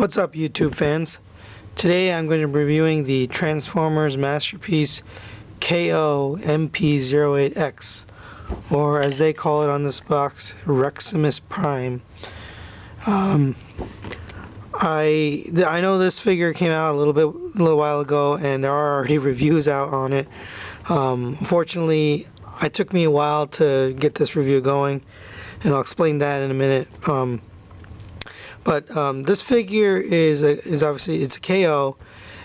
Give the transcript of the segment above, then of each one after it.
What's up, YouTube fans? Today I'm going to be reviewing the Transformers Masterpiece KO MP-08X, or as they call it on this box, Reximus Prime. I know this figure came out a little while ago, and there are already reviews out on it. Unfortunately, it took me a while to get this review going, and I'll explain that in a minute. But this figure is obviously it's a KO.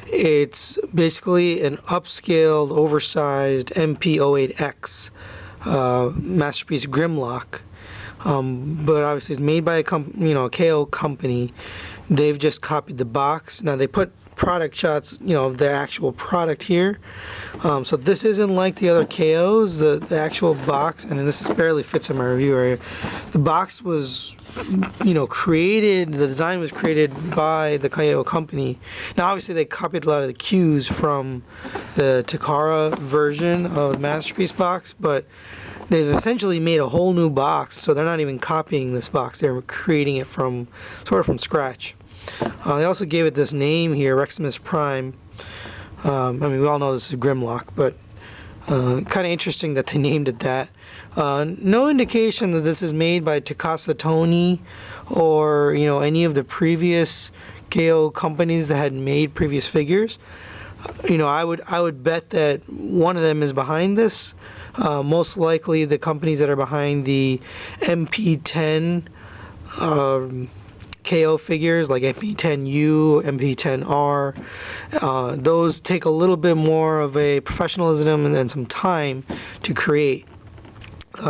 It's basically an upscaled, oversized MP-08X Masterpiece Grimlock. But obviously it's made by a KO company. They've just copied the box. Now they put product shots, of the actual product here. So this isn't like the other KOs. The actual box, and this barely fits in my review area. The box was, created. The design was created by the KO company. Now obviously they copied a lot of the cues from the Takara version of the Masterpiece box, but they've essentially made a whole new box, so they're not even copying this box. They're creating it from scratch. They also gave it this name here, Reximus Prime. We all know this is Grimlock, but kind of interesting that they named it that. No indication that this is made by Takasa Tony or any of the previous KO companies that had made previous figures. I would bet that one of them is behind this. Most likely the companies that are behind the MP-10 KO figures like MP-10U, MP-10R, those take a little bit more of a professionalism and some time to create.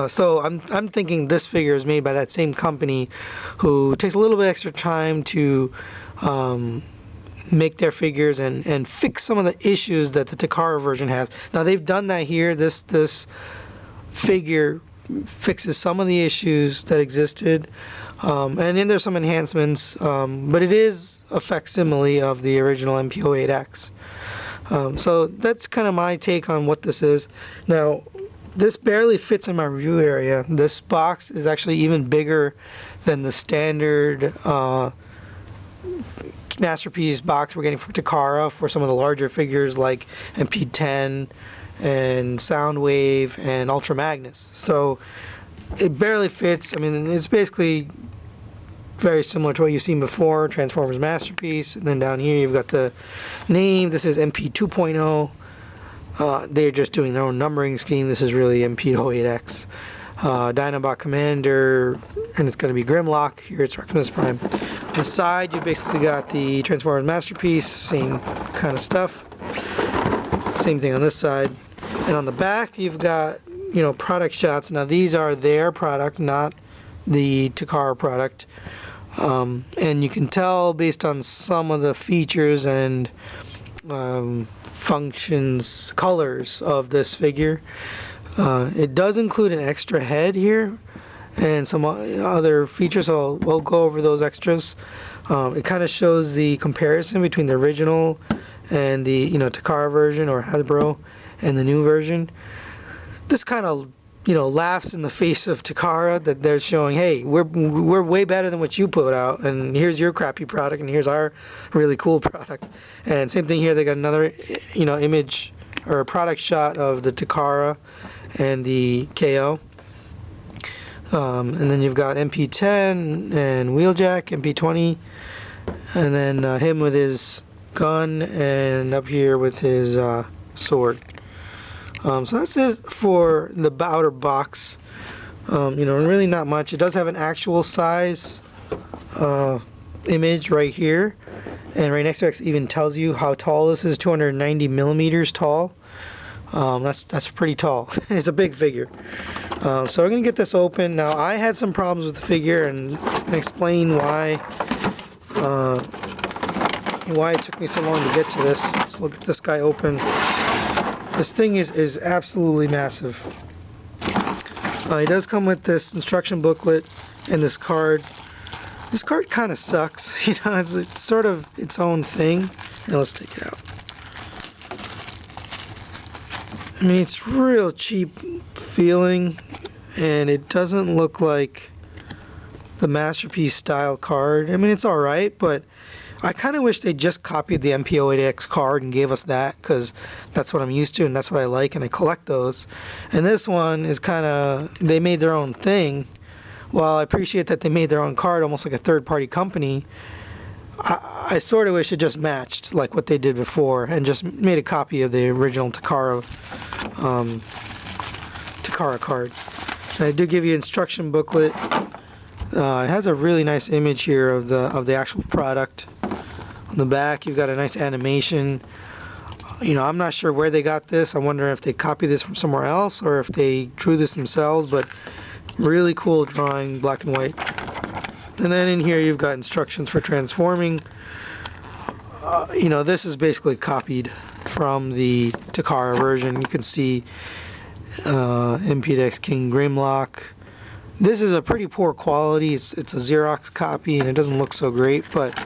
So I'm thinking this figure is made by that same company who takes a little bit extra time to make their figures and fix some of the issues that the Takara version has. Now they've done that here. This figure fixes some of the issues that existed, and then there's some enhancements, but it is a facsimile of the original MP-08X. So that's kind of my take on what this is. Now this barely fits in my review area. This box is actually even bigger than the standard Masterpiece box we're getting from Takara for some of the larger figures like MP-10 and Soundwave and Ultra Magnus. So it barely fits. It's basically very similar to what you've seen before, Transformers Masterpiece. And then down here you've got the name. This is MP 2.0. They're just doing their own numbering scheme. This is really MP-08X. Dinobot Commander, and it's going to be Grimlock. Here it's Reximus Prime. On the side you basically got the Transformers Masterpiece, same kind of stuff. Same thing on this side. And on the back you've got product shots. Now these are their product, not the Takara product, and you can tell based on some of the features and functions, colors of this figure. It does include an extra head here and some other features, so we'll go over those extras. It kind of shows the comparison between the original and the Takara version or Hasbro and the new version. This kind of laughs in the face of Takara, that they're showing, hey, we're way better than what you put out, and here's your crappy product, and here's our really cool product. And same thing here, they got another image or a product shot of the Takara and the KO. And then you've got MP-10 and Wheeljack, MP-20, and then him with his gun, and up here with his sword. So that's it for the outer box. Really not much. It does have an actual size image right here, and right next to it even tells you how tall this is. 290 millimeters tall. That's pretty tall. It's a big figure. So we're gonna get this open. Now I had some problems with the figure, and explain why it took me so long to get to this. So we'll get this guy open. This thing is absolutely massive. It does come with this instruction booklet and this card. This card kind of sucks. It's sort of its own thing. Now let's take it out. It's real cheap feeling, and it doesn't look like the Masterpiece style card. It's alright, but I kind of wish they just copied the MP-08X card and gave us that, because that's what I'm used to and that's what I like and I collect those. And this one is kind of, they made their own thing. While I appreciate that they made their own card, almost like a third-party company, I sort of wish it just matched like what they did before and just made a copy of the original Takara card. So I do give you an instruction booklet. It has a really nice image here of the actual product. On the back, you've got a nice animation. You know, I'm not sure where they got this. I wonder if they copied this from somewhere else or if they drew this themselves, but really cool drawing, black and white. And then in here you've got instructions for transforming. You know, this is basically copied from the Takara version. You can see MP-08X King Grimlock. This is a pretty poor quality. It's a Xerox copy and it doesn't look so great, but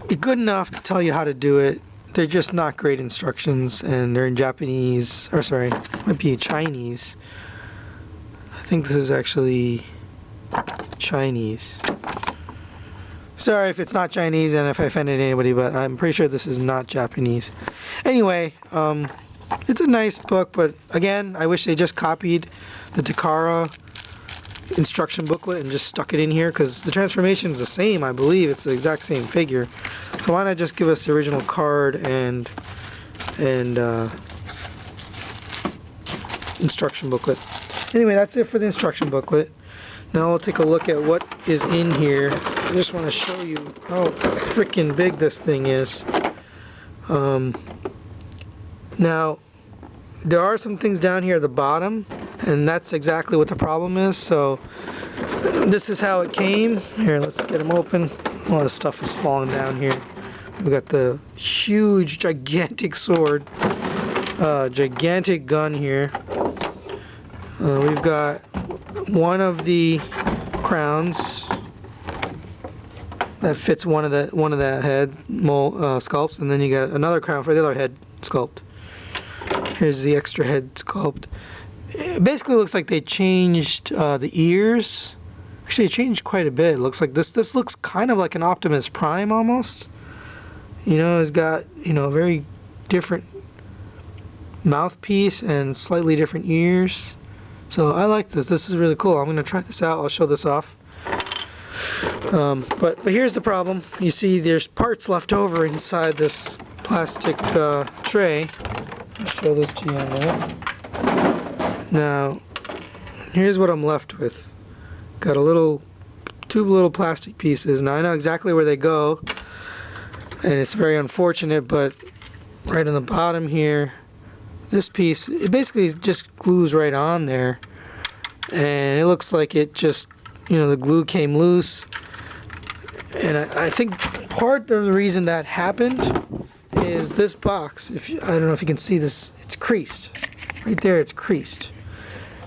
it's good enough to tell you how to do it. They're just not great instructions, and they're in Japanese, or sorry, might be Chinese. I think this is actually Chinese. Sorry if it's not Chinese and if I offended anybody, but I'm pretty sure this is not Japanese. Anyway, it's a nice book, but again, I wish they just copied the Takara instruction booklet and just stuck it in here, because the transformation is the same, I believe. It's the exact same figure. So why not just give us the original card and instruction booklet. Anyway, that's it for the instruction booklet. Now we'll take a look at what is in here. I just want to show you how freaking big this thing is. Now, there are some things down here at the bottom, and that's exactly what the problem is. So this is how it came. Here, let's get them open. All this stuff is falling down here. We've got the huge, gigantic sword, gigantic gun here. We've got one of the crowns that fits one of the head sculpts, and then you got another crown for the other head sculpt. Here's the extra head sculpt. It basically looks like they changed the ears. Actually, it changed quite a bit. It looks like this looks kind of like an Optimus Prime almost. You know, it's got, you know, a very different mouthpiece and slightly different ears. So I like this. This is really cool. I'm going to try this out. I'll show this off. But here's the problem. You see there's parts left over inside this plastic tray. I'll show this to you in a minute. Now, here's what I'm left with. Got two little plastic pieces. Now I know exactly where they go, and it's very unfortunate, but right on the bottom here, this piece, it basically just glues right on there, and it looks like it just, you know, the glue came loose. And I think part of the reason that happened is this box. I don't know if you can see this, it's creased. Right there, it's creased.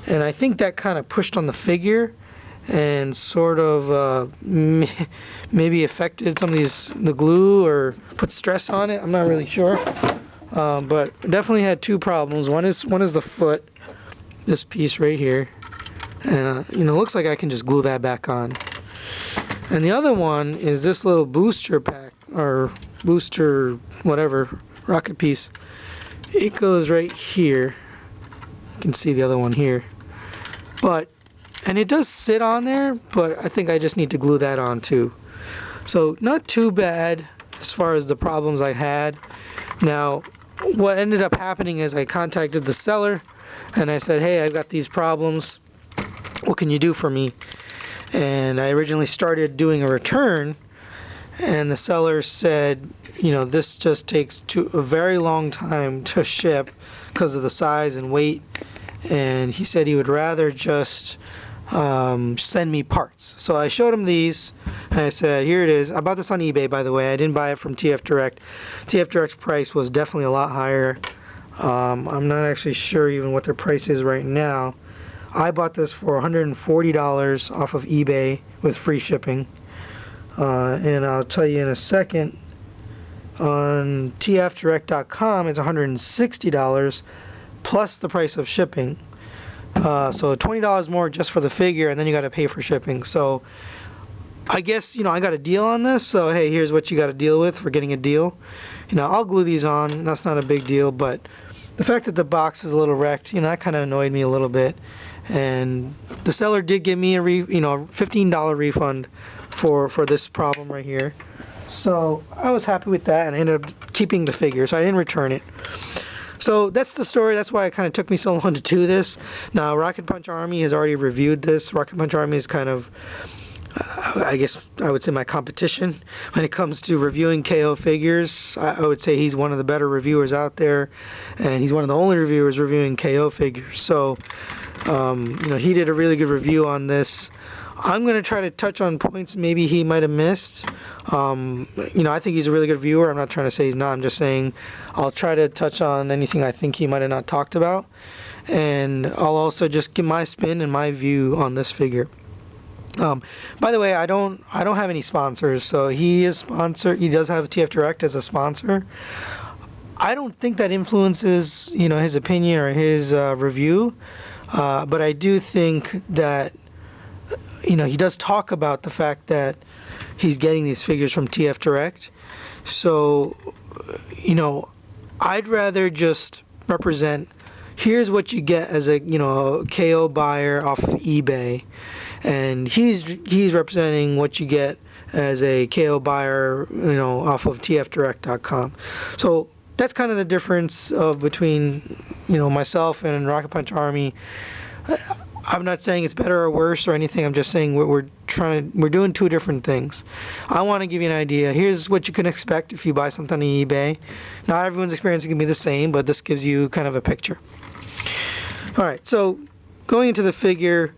And I think that kind of pushed on the figure and sort of maybe affected some of the glue or put stress on it. I'm not really sure. But definitely had two problems. One is the foot, this piece right here. And you know, it looks like I can just glue that back on. And the other one is this little booster pack, or booster whatever, rocket piece. It goes right here. You can see the other one here. And it does sit on there, but I think I just need to glue that on too. So not too bad as far as the problems I had. Now, what ended up happening is I contacted the seller and I said, hey, I've got these problems. What can you do for me? And I originally started doing a return, and the seller said, you know, this just takes a very long time to ship because of the size and weight. And he said he would rather just send me parts. So I showed him these, and I said, here it is. I bought this on eBay, by the way. I didn't buy it from TF Direct. TF Direct's price was definitely a lot higher. I'm not actually sure even what their price is right now. I bought this for $140 off of eBay with free shipping. And I'll tell you in a second, on tfdirect.com it's $160 plus the price of shipping. So $20 more just for the figure, and then you got to pay for shipping. So I guess, you know, I got a deal on this, so hey, here's what you got to deal with for getting a deal. You know, I'll glue these on, that's not a big deal, but the fact that the box is a little wrecked, you know, that kind of annoyed me a little bit. And the seller did give me a $15 refund for this problem right here. So I was happy with that, and I ended up keeping the figure, so I didn't return it. So that's the story. That's why it kind of took me so long to do this. Now, Rocket Punch Army has already reviewed this. Rocket Punch Army is kind of, I guess I would say, my competition when it comes to reviewing KO figures. I would say he's one of the better reviewers out there, and he's one of the only reviewers reviewing KO figures. So, you know, he did a really good review on this. I'm going to try to touch on points maybe he might have missed. You know, I think he's a really good viewer. I'm not trying to say he's not. I'm just saying I'll try to touch on anything I think he might have not talked about. And I'll also just give my spin and my view on this figure. By the way, I don't have any sponsors. So he is sponsored. He does have TF Direct as a sponsor. I don't think that influences, you know, his opinion or his review. But I do think that, you know, he does talk about the fact that he's getting these figures from TF Direct. So, you know, I'd rather just represent, here's what you get as a, you know, a KO buyer off of eBay. And he's representing what you get as a KO buyer, you know, off of tfdirect.com. So that's kind of the difference between, you know, myself and Rocket Punch Army. I'm not saying it's better or worse or anything. I'm just saying we're doing two different things. I want to give you an idea. Here's what you can expect if you buy something on eBay. Not everyone's experience can be the same, but this gives you kind of a picture. All right, so going into the figure,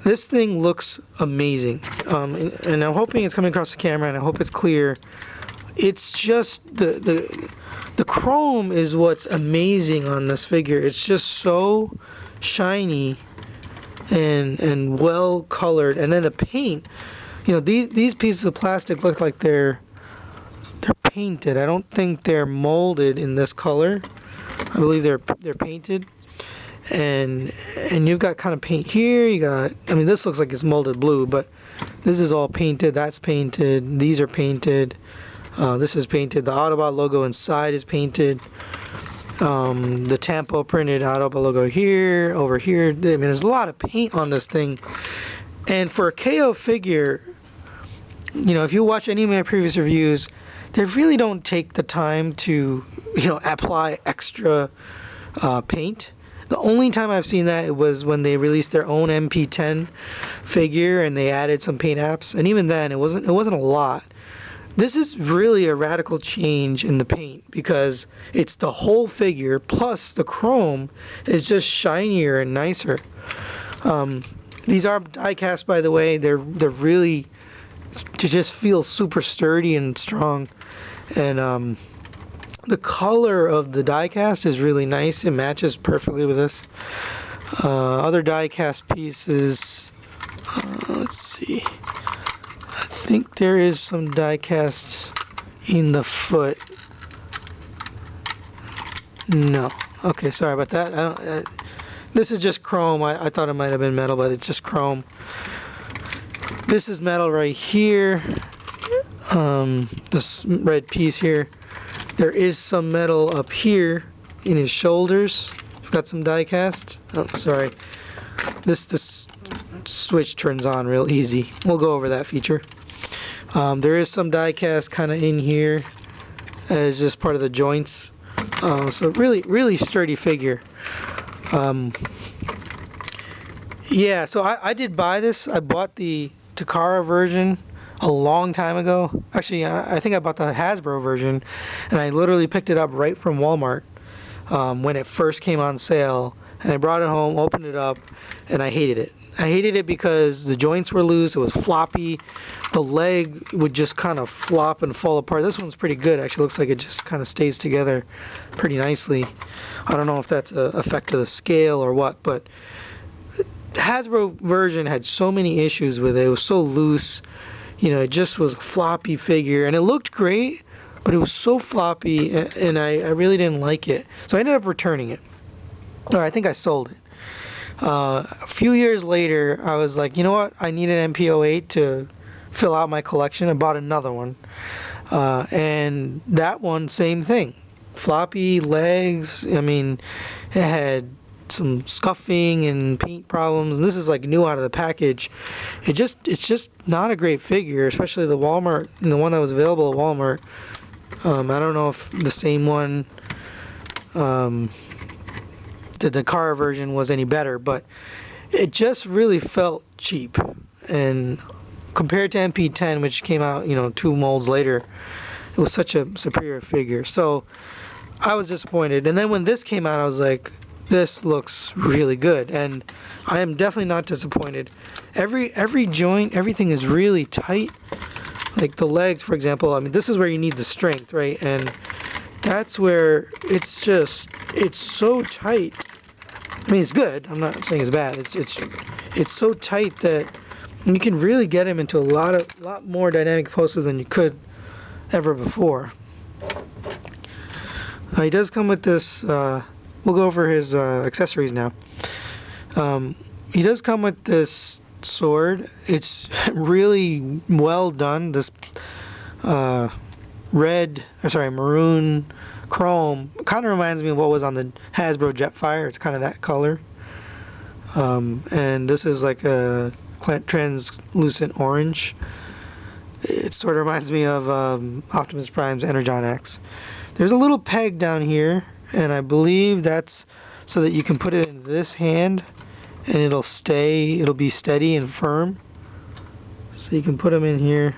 this thing looks amazing, and I'm hoping it's coming across the camera, and I hope it's clear. It's just the chrome is what's amazing on this figure. It's just so shiny and well colored, and then the paint, you know, these pieces of plastic look like they're painted. I don't think they're molded in this color. I believe they're painted, and you've got kind of paint here. You got, I mean, this looks like it's molded blue, but this is all painted. That's painted. These are painted. This is painted. The Autobot logo inside is painted. The Tampo printed Autobot logo here, over here. I mean, there's a lot of paint on this thing. And for a KO figure, you know, if you watch any of my previous reviews, they really don't take the time to, you know, apply extra paint. The only time I've seen that was when they released their own MP-10 figure and they added some paint apps. And even then, it wasn't a lot. This is really a radical change in the paint because it's the whole figure plus the chrome is just shinier and nicer. These are die cast, by the way. They're really to just feel super sturdy and strong, and the color of the die cast is really nice. It matches perfectly with this. Other die cast pieces. Let's see. I think there is some die cast in the foot. No. Okay, sorry about that. This is just chrome. I thought it might have been metal, but it's just chrome. This is metal right here. This red piece here. There is some metal up here in his shoulders. We've got some die cast. Oh, sorry. This switch turns on real easy. We'll go over that feature. There is some die cast kind of in here as just part of the joints. So really sturdy figure. Yeah, so I did buy this. I bought the Takara version a long time ago. Actually, I think I bought the Hasbro version, and I literally picked it up right from Walmart when it first came on sale. And I brought it home, opened it up, and I hated it. I hated it because the joints were loose, it was floppy, the leg would just kind of flop and fall apart. This one's pretty good, actually. Looks like it just kind of stays together pretty nicely. I don't know if that's an effect of the scale or what, but the Hasbro version had so many issues with it. It was so loose, you know, it just was a floppy figure, and it looked great, but it was so floppy, and I really didn't like it. So I ended up returning it. Or I think I sold it. A few years later, I was like, you know what? I need an MP-08 to fill out my collection. I bought another one, and that one, same thing, floppy legs. I mean, it had some scuffing and paint problems. And this is like new out of the package. It's just not a great figure, especially the Walmart, the one that was available at Walmart. I don't know if the same one, the car version was any better, but it just really felt cheap. And compared to MP-10, which came out, 2 molds later, it was such a superior figure. So I was disappointed. And then when this came out, I was like, this looks really good, and I am definitely not disappointed. Every joint, everything is really tight. Like the legs, for example, I mean, this is where you need the strength, right? And that's where it's so tight. I mean, it's good. I'm not saying it's bad. It's so tight that you can really get him into a lot more dynamic poses than you could ever before. He does come with this. We'll go over his accessories now. He does come with this sword. It's really well done. This maroon chrome kind of reminds me of what was on the Hasbro Jetfire. It's kind of that color. And this is like a translucent orange. It sort of reminds me of Optimus Prime's Energon X. There's a little peg down here, and I believe that's so that you can put it in this hand and it'll be steady and firm. So you can put them in here,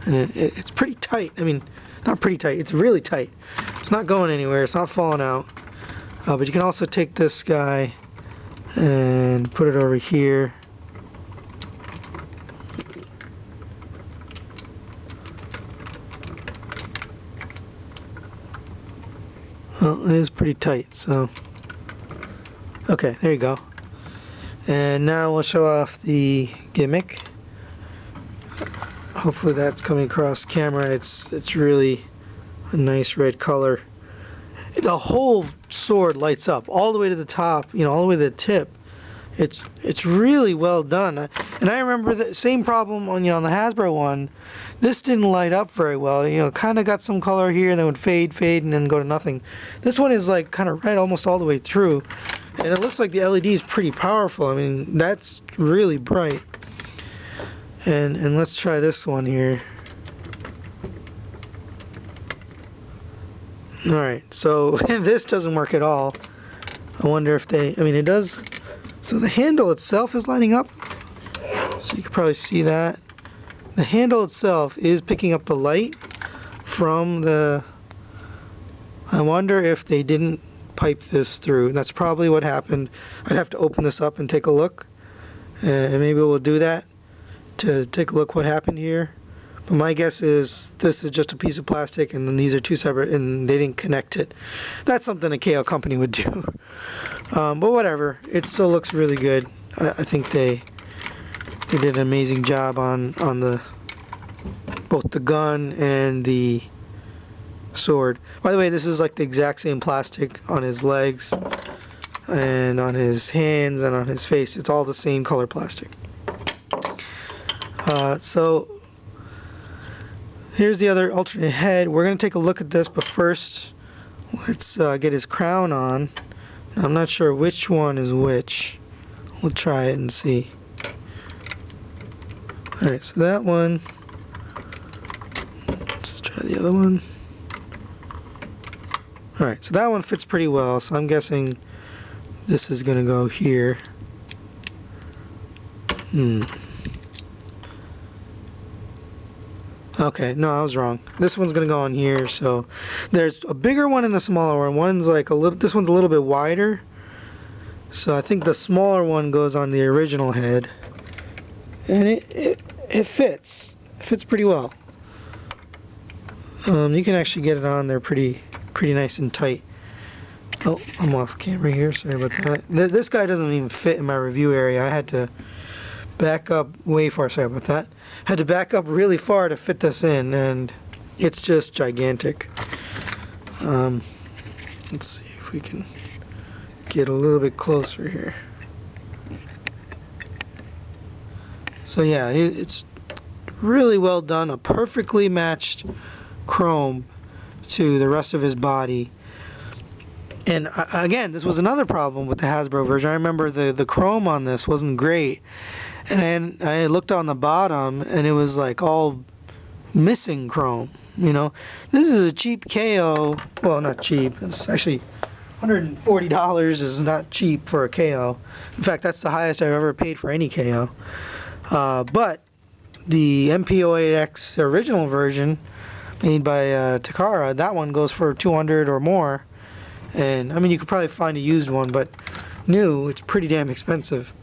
and it's pretty tight. I mean, not pretty tight, it's really tight. It's not going anywhere, it's not falling out. But you can also take this guy and put it over here. Well, it is pretty tight, so okay, there you go. And now we'll show off the gimmick. Hopefully that's coming across camera. It's really a nice red color. The whole sword lights up all the way to the top, all the way to the tip. It's really well done. And I remember the same problem on the Hasbro one. This didn't light up very well. Kind of got some color here and then would fade, and then go to nothing. This one is like kind of red almost all the way through. And it looks like the LED is pretty powerful. I mean, that's really bright. And let's try this one here. Alright, so this doesn't work at all. I wonder if it does. So the handle itself is lining up. So you can probably see that. The handle itself is picking up the light from the... I wonder if they didn't pipe this through. That's probably what happened. I'd have to open this up and take a look. And maybe we'll do that to take a look what happened here. But my guess is this is just a piece of plastic and then these are two separate and they didn't connect it. That's something a KO company would do. But whatever. It still looks really good. I think they did an amazing job on both the gun and the sword. By the way, this is like the exact same plastic on his legs and on his hands and on his face. It's all the same color plastic. So here's the other alternate head. We're going to take a look at this, but first let's get his crown on. I'm not sure which one is which. We'll try it and see. Alright, so that one. Let's try the other one. Alright, so that one fits pretty well, so I'm guessing this is going to go here. Okay, no, I was wrong. This one's going to go on here, so there's a bigger one and a smaller one. One's like this one's a little bit wider. So I think the smaller one goes on the original head. And it fits. It fits pretty well. You can actually get it on there pretty nice and tight. Oh, I'm off camera here. Sorry about that. This guy doesn't even fit in my review area. I had to back up way far. Sorry about that. Had to back up really far to fit this in, and it's just gigantic. Let's see if we can get a little bit closer here. So yeah, it's really well done. A perfectly matched chrome to the rest of his body. And again, this was another problem with the Hasbro version. I remember the chrome on this wasn't great. And then I looked on the bottom and it was like all missing chrome, you know. This is a cheap KO. Well, not cheap. It's actually $140 is not cheap for a KO. In fact, that's the highest I've ever paid for any KO. But the MP-08X original version made by Takara, that one goes for $200 or more. And I mean, you could probably find a used one, but new, it's pretty damn expensive.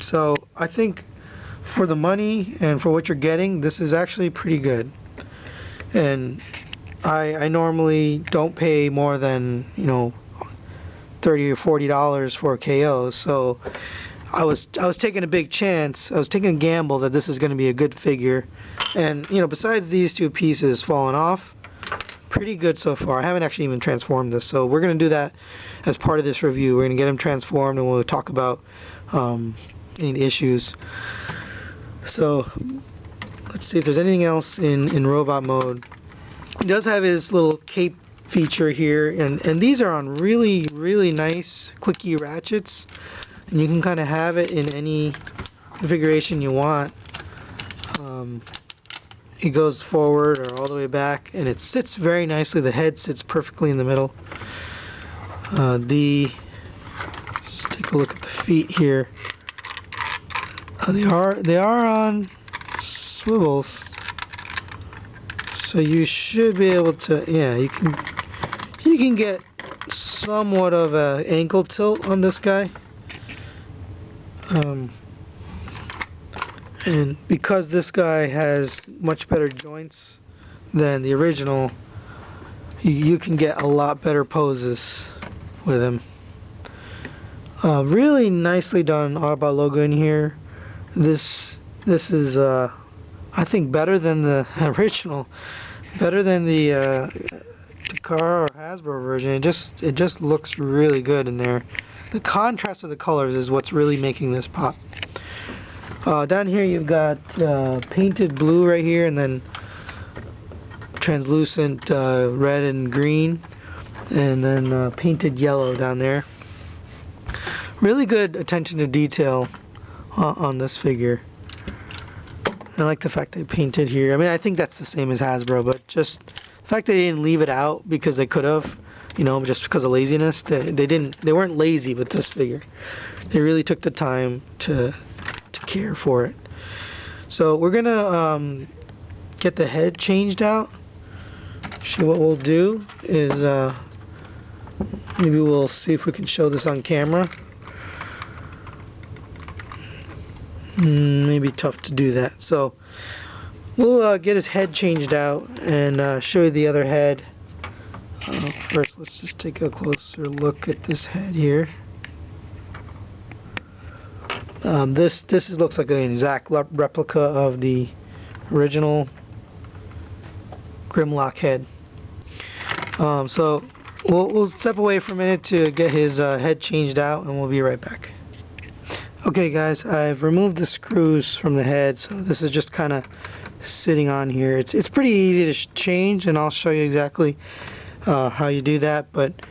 So I think for the money and for what you're getting, this is actually pretty good. And I normally don't pay more than, you know, $30 or $40 for a KO. So I was taking a big chance. I was taking a gamble that this is going to be a good figure. And you know, besides these two pieces falling off, pretty good so far. I haven't actually even transformed this, so we're going to do that as part of this review. We're going to get him transformed and we'll talk about any of the issues. So let's see if there's anything else in robot mode. He does have his little cape feature here, and these are on really, really nice clicky ratchets, and you can kind of have it in any configuration you want. It goes forward or all the way back, and it sits very nicely. The head sits perfectly in the middle. Let's take a look at the feet here. They are on swivels, so you should be able to. Yeah, you can get somewhat of a ankle tilt on this guy. And because this guy has much better joints than the original, you can get a lot better poses with him. Really nicely done Autobot logo in here. This is I think better than the original, better than the Takara or Hasbro version. It just looks really good in there. The contrast of the colors is what's really making this pop. Down here you've got painted blue right here, and then translucent red and green, and then painted yellow down there. Really good attention to detail on this figure. I like the fact they painted here. I mean, I think that's the same as Hasbro, but just the fact they didn't leave it out because they could have, you know, just because of laziness. They weren't lazy with this figure. They really took the time to care for it. So we're gonna get the head changed out. So what we'll do is maybe we'll see if we can show this on camera. Maybe tough to do that. So we'll get his head changed out and show you the other head. First, let's just take a closer look at this head here. This looks like an exact replica of the original Grimlock head. So we'll step away for a minute to get his head changed out, and we'll be right back. Okay guys, I've removed the screws from the head, so this is just kind of sitting on here. It's pretty easy to change, and I'll show you exactly how you do that. But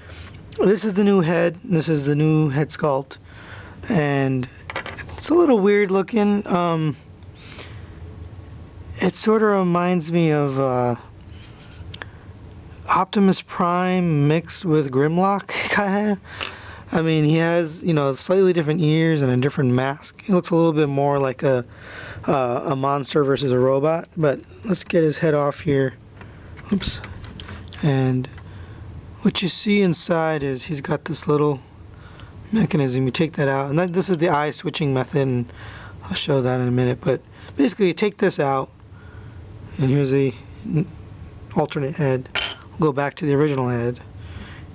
this is the new head. This is the new head sculpt, and it's a little weird looking. It sort of reminds me of Optimus Prime mixed with Grimlock, kind of. I mean, he has, you know, slightly different ears and a different mask. He looks a little bit more like a monster versus a robot. But let's get his head off here. Oops. And what you see inside is he's got this little mechanism. You take that out, and this is the eye switching method, and I'll show that in a minute. But basically, you take this out, and here's the alternate head. We'll go back to the original head.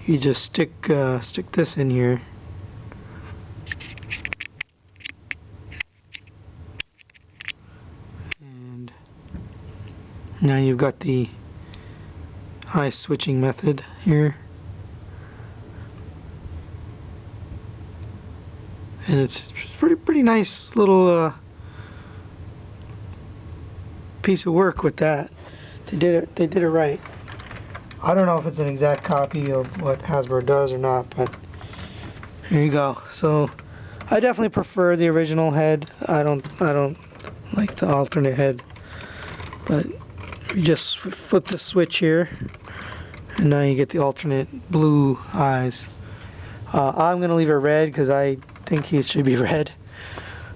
You just stick this in here, and now you've got the eye switching method here. And it's pretty nice little piece of work with that. They did it right. I don't know if it's an exact copy of what Hasbro does or not, but here you go. So I definitely prefer the original head. I don't like the alternate head. But you just flip the switch here, and now you get the alternate blue eyes. I'm gonna leave it red because I think he should be red.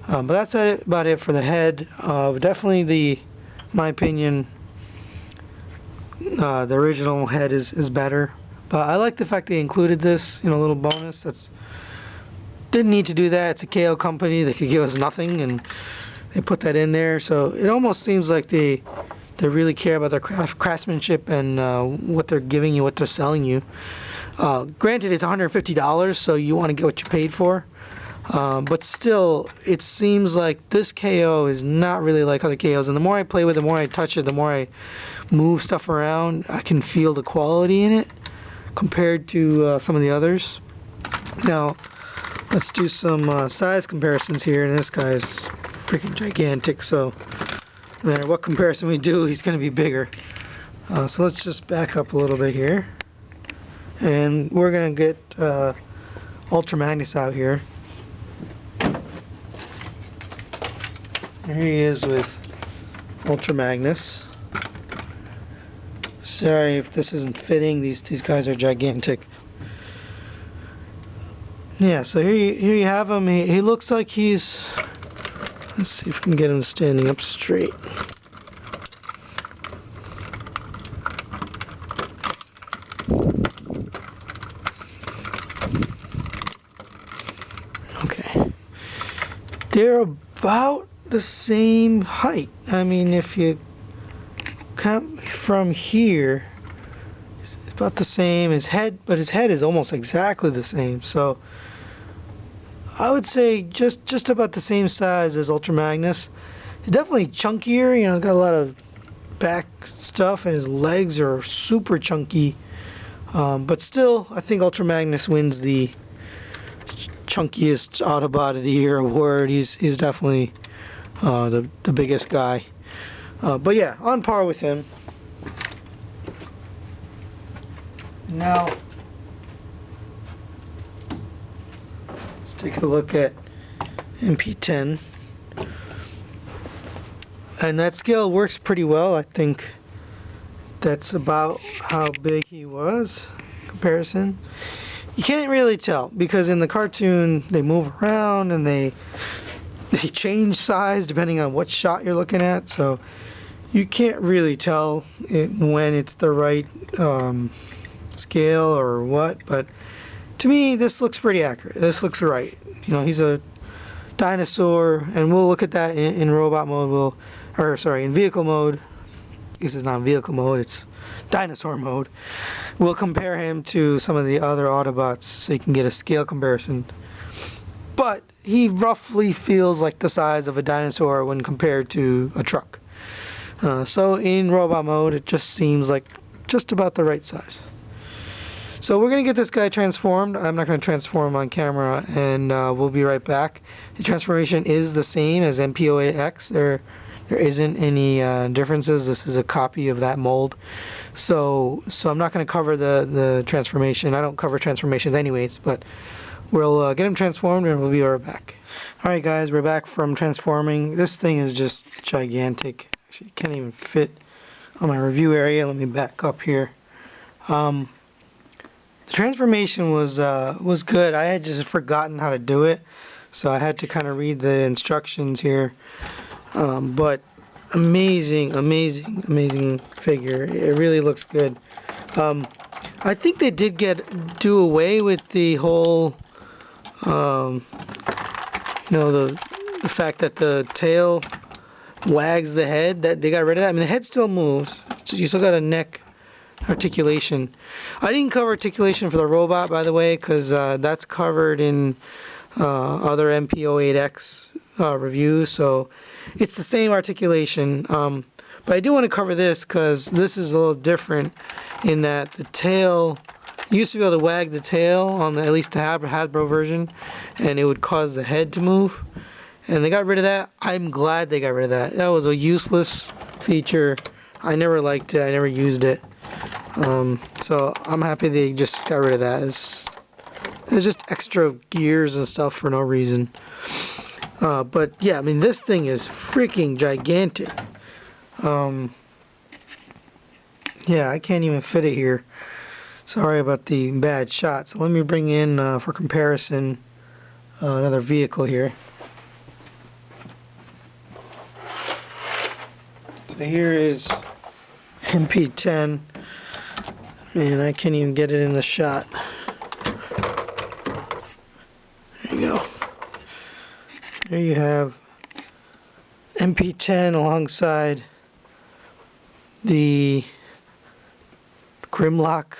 But that's about it for the head. Definitely my opinion, the original head is better. But I like the fact they included this, you know, little bonus. Didn't need to do that. It's a KO company. They could give us nothing, and they put that in there. So it almost seems like they really care about their craftsmanship and what they're giving you, what they're selling you. Granted, it's $150, so you want to get what you paid for. But still, it seems like this KO is not really like other KOs. And the more I play with it, the more I touch it, the more I move stuff around, I can feel the quality in it compared to some of the others. Now, let's do some size comparisons here. And this guy's freaking gigantic, so no matter what comparison we do, he's going to be bigger. So let's just back up a little bit here. And we're going to get Ultra Magnus out here. Here he is with Ultra Magnus. Sorry if this isn't fitting. These guys are gigantic. Yeah, so here you have him. He looks like he's... Let's see if we can get him standing up straight. Okay. They're about the same height. I mean, if you come from here, it's about the same. His head, but his head is almost exactly the same. So I would say just about the same size as Ultra Magnus. He's definitely chunkier, you know, got a lot of back stuff, and his legs are super chunky. But still, I think Ultra Magnus wins the chunkiest Autobot of the Year award. He's definitely the biggest guy. But yeah, on par with him. Now, let's take a look at MP-10. And that scale works pretty well. I think that's about how big he was in comparison. You can't really tell because in the cartoon they move around and they change size depending on what shot you're looking at, so you can't really tell when it's the right scale or what. But to me, this looks pretty accurate. This looks right. You know, he's a dinosaur, and we'll look at that in robot mode. In vehicle mode. This is not vehicle mode, it's dinosaur mode. We'll compare him to some of the other Autobots so you can get a scale comparison. But he roughly feels like the size of a dinosaur when compared to a truck. So in robot mode, it just seems like just about the right size. So we're going to get this guy transformed. I'm not going to transform on camera, and we'll be right back. The transformation is the same as MP-08X. There isn't any differences. This is a copy of that mold. So I'm not going to cover the transformation. I don't cover transformations anyways, but we'll get him transformed and we'll be right back. Alright guys, we're back from transforming. This thing is just gigantic. Actually, can't even fit on my review area. Let me back up here. The transformation was good. I had just forgotten how to do it, so I had to kind of read the instructions here. But amazing figure. It really looks good. I think they did do away with the whole, the fact that the tail wags the head. That they got rid of that. I mean, the head still moves. So you still got a neck articulation. I didn't cover articulation for the robot, by the way, because that's covered in other MP-08X reviews. So it's the same articulation, but I do want to cover this because this is a little different in that the tail, you used to be able to wag the tail on at least the Hasbro version, and it would cause the head to move, and they got rid of that. I'm glad they got rid of that. That was a useless feature. I never liked it. I never used it. So I'm happy they just got rid of that. It's just extra gears and stuff for no reason. But yeah, I mean, this thing is freaking gigantic. Yeah, I can't even fit it here. Sorry about the bad shot. So let me bring in, for comparison, another vehicle here. So here is MP-10. Man, I can't even get it in the shot. There you go. There you have MP-10 alongside the Grimlock,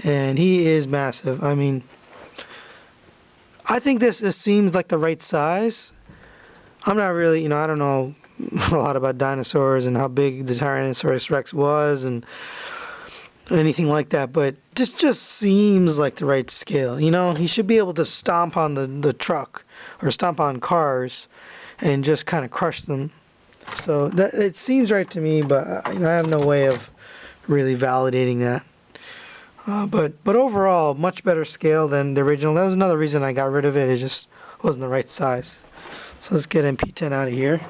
and he is massive. I mean, I think this seems like the right size. I'm not really, I don't know a lot about dinosaurs and how big the Tyrannosaurus Rex was and anything like that, but this just seems like the right scale. He should be able to stomp on the truck or stomp on cars and just kind of crush them. So that it seems right to me, but I have no way of really validating that. But overall, much better scale than the original. That was another reason I got rid of it. It just wasn't the right size. So let's get MP-10 out of here.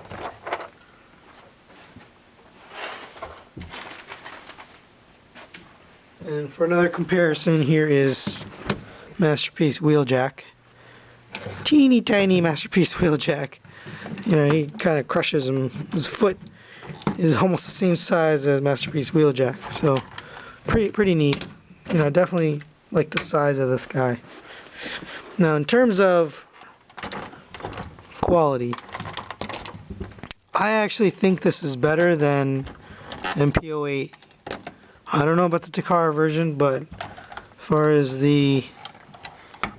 And for another comparison, here is Masterpiece Wheeljack. Teeny tiny Masterpiece Wheeljack. He kind of crushes him. His foot is almost the same size as Masterpiece Wheeljack. So pretty neat. Definitely like the size of this guy. Now, in terms of quality, I actually think this is better than MP-08. I don't know about the Takara version, but as far as the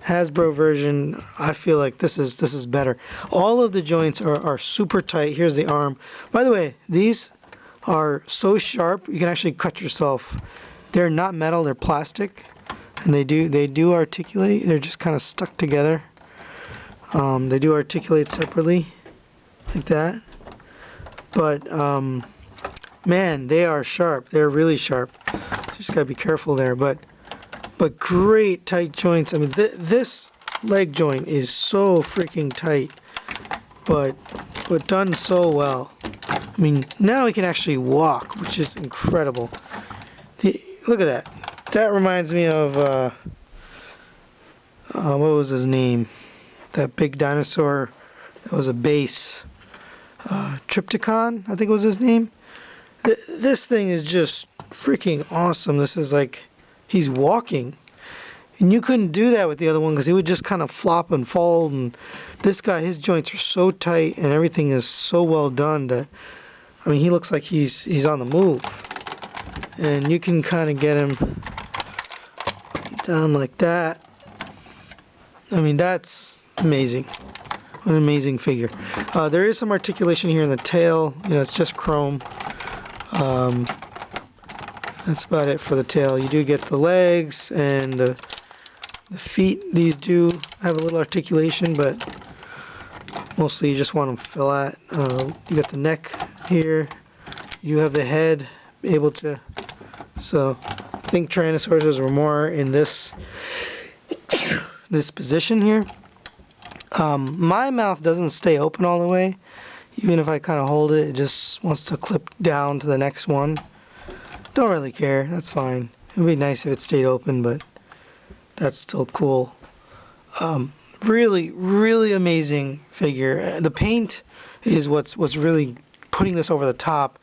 Hasbro version, I feel like this is better. All of the joints are super tight. Here's the arm. By the way, these are so sharp you can actually cut yourself. They're not metal, they're plastic, and they do articulate. They're just kind of stuck together. They do articulate separately, like that. But man, they are sharp. They're really sharp. So just gotta be careful there. But great tight joints. I mean, this leg joint is so freaking tight, but done so well. I mean, now he can actually walk, which is incredible. Look at that. That reminds me of what was his name? That big dinosaur that was a base. Triptychon, I think was his name. This thing is just freaking awesome. This is like he's walking, and you couldn't do that with the other one because he would just kind of flop and fold. And this guy, his joints are so tight and everything is so well done that, I mean, he looks like he's on the move, and you can kind of get him down like that. I mean, that's amazing. An amazing figure. There is some articulation here in the tail. It's just chrome. That's about it for the tail. You do get the legs and the feet. These do have a little articulation, but mostly you just want them flat. You got the neck here. You have the head able to. So I think Tyrannosaurus were more in this position here. My mouth doesn't stay open all the way. Even if I kind of hold it, it just wants to clip down to the next one. Don't really care. That's fine. It would be nice if it stayed open, but that's still cool. Really, really amazing figure. The paint is what's really putting this over the top.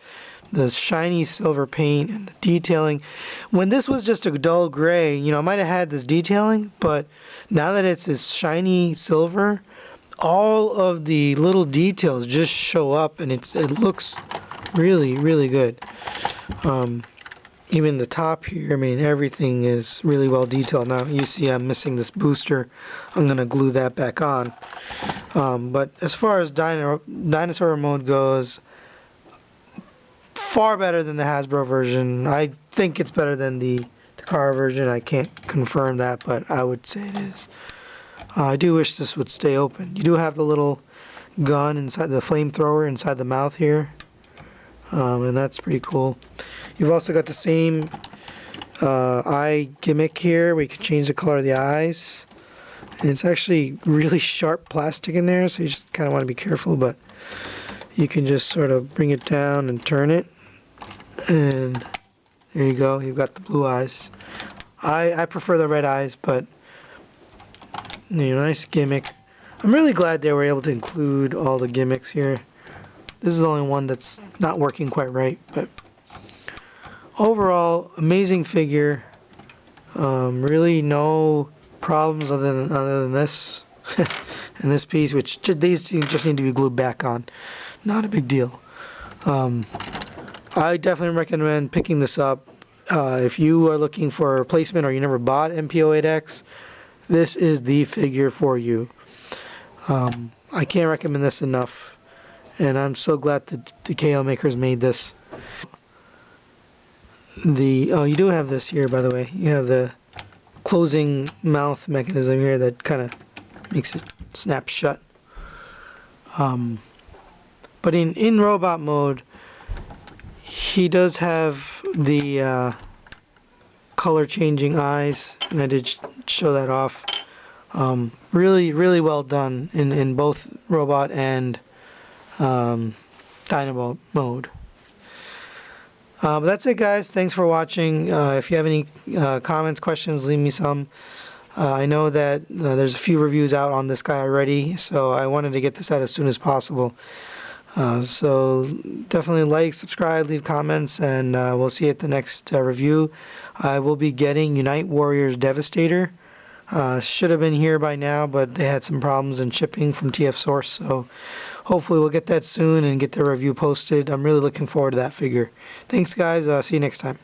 The shiny silver paint and the detailing. When this was just a dull gray, it might have had this detailing, but now that it's this shiny silver, all of the little details just show up, and it looks really, really good. Even the top here, I mean, everything is really well detailed. Now you see I'm missing this booster. I'm gonna glue that back on. But as far as dinosaur mode goes, far better than the Hasbro version. I think it's better than the Takara version. I can't confirm that, but I would say it is. I do wish this would stay open. You do have the little gun inside, the flamethrower inside the mouth here. and that's pretty cool. You've also got the same eye gimmick here where you can change the color of the eyes, and it's actually really sharp plastic in there, so you just kind of want to be careful, but you can just sort of bring it down and turn it, and there you go, you've got the blue eyes. I prefer the red eyes, but you know, nice gimmick. I'm really glad they were able to include all the gimmicks here. This is the only one that's not working quite right, but overall, amazing figure. Really no problems other than this and this piece, which these just need to be glued back on. Not a big deal. I definitely recommend picking this up. If you are looking for a replacement or you never bought MP-08X, this is the figure for you. I can't recommend this enough, and I'm so glad that the KO makers made this. You do have this here, by the way. You have the closing mouth mechanism here that kind of makes it snap shut. But in robot mode, he does have the color changing eyes, and I did show that off. Really, really well done in both robot and Dino mode. But that's it, guys. Thanks for watching. If you have any comments, questions, leave me some. I know that there's a few reviews out on this guy already, so I wanted to get this out as soon as possible. So definitely like, subscribe, leave comments, and we'll see you at the next review. I will be getting Unite Warriors Devastator. Should have been here by now, but they had some problems in shipping from TF Source, so hopefully we'll get that soon and get the review posted. I'm really looking forward to that figure. Thanks, guys. See you next time.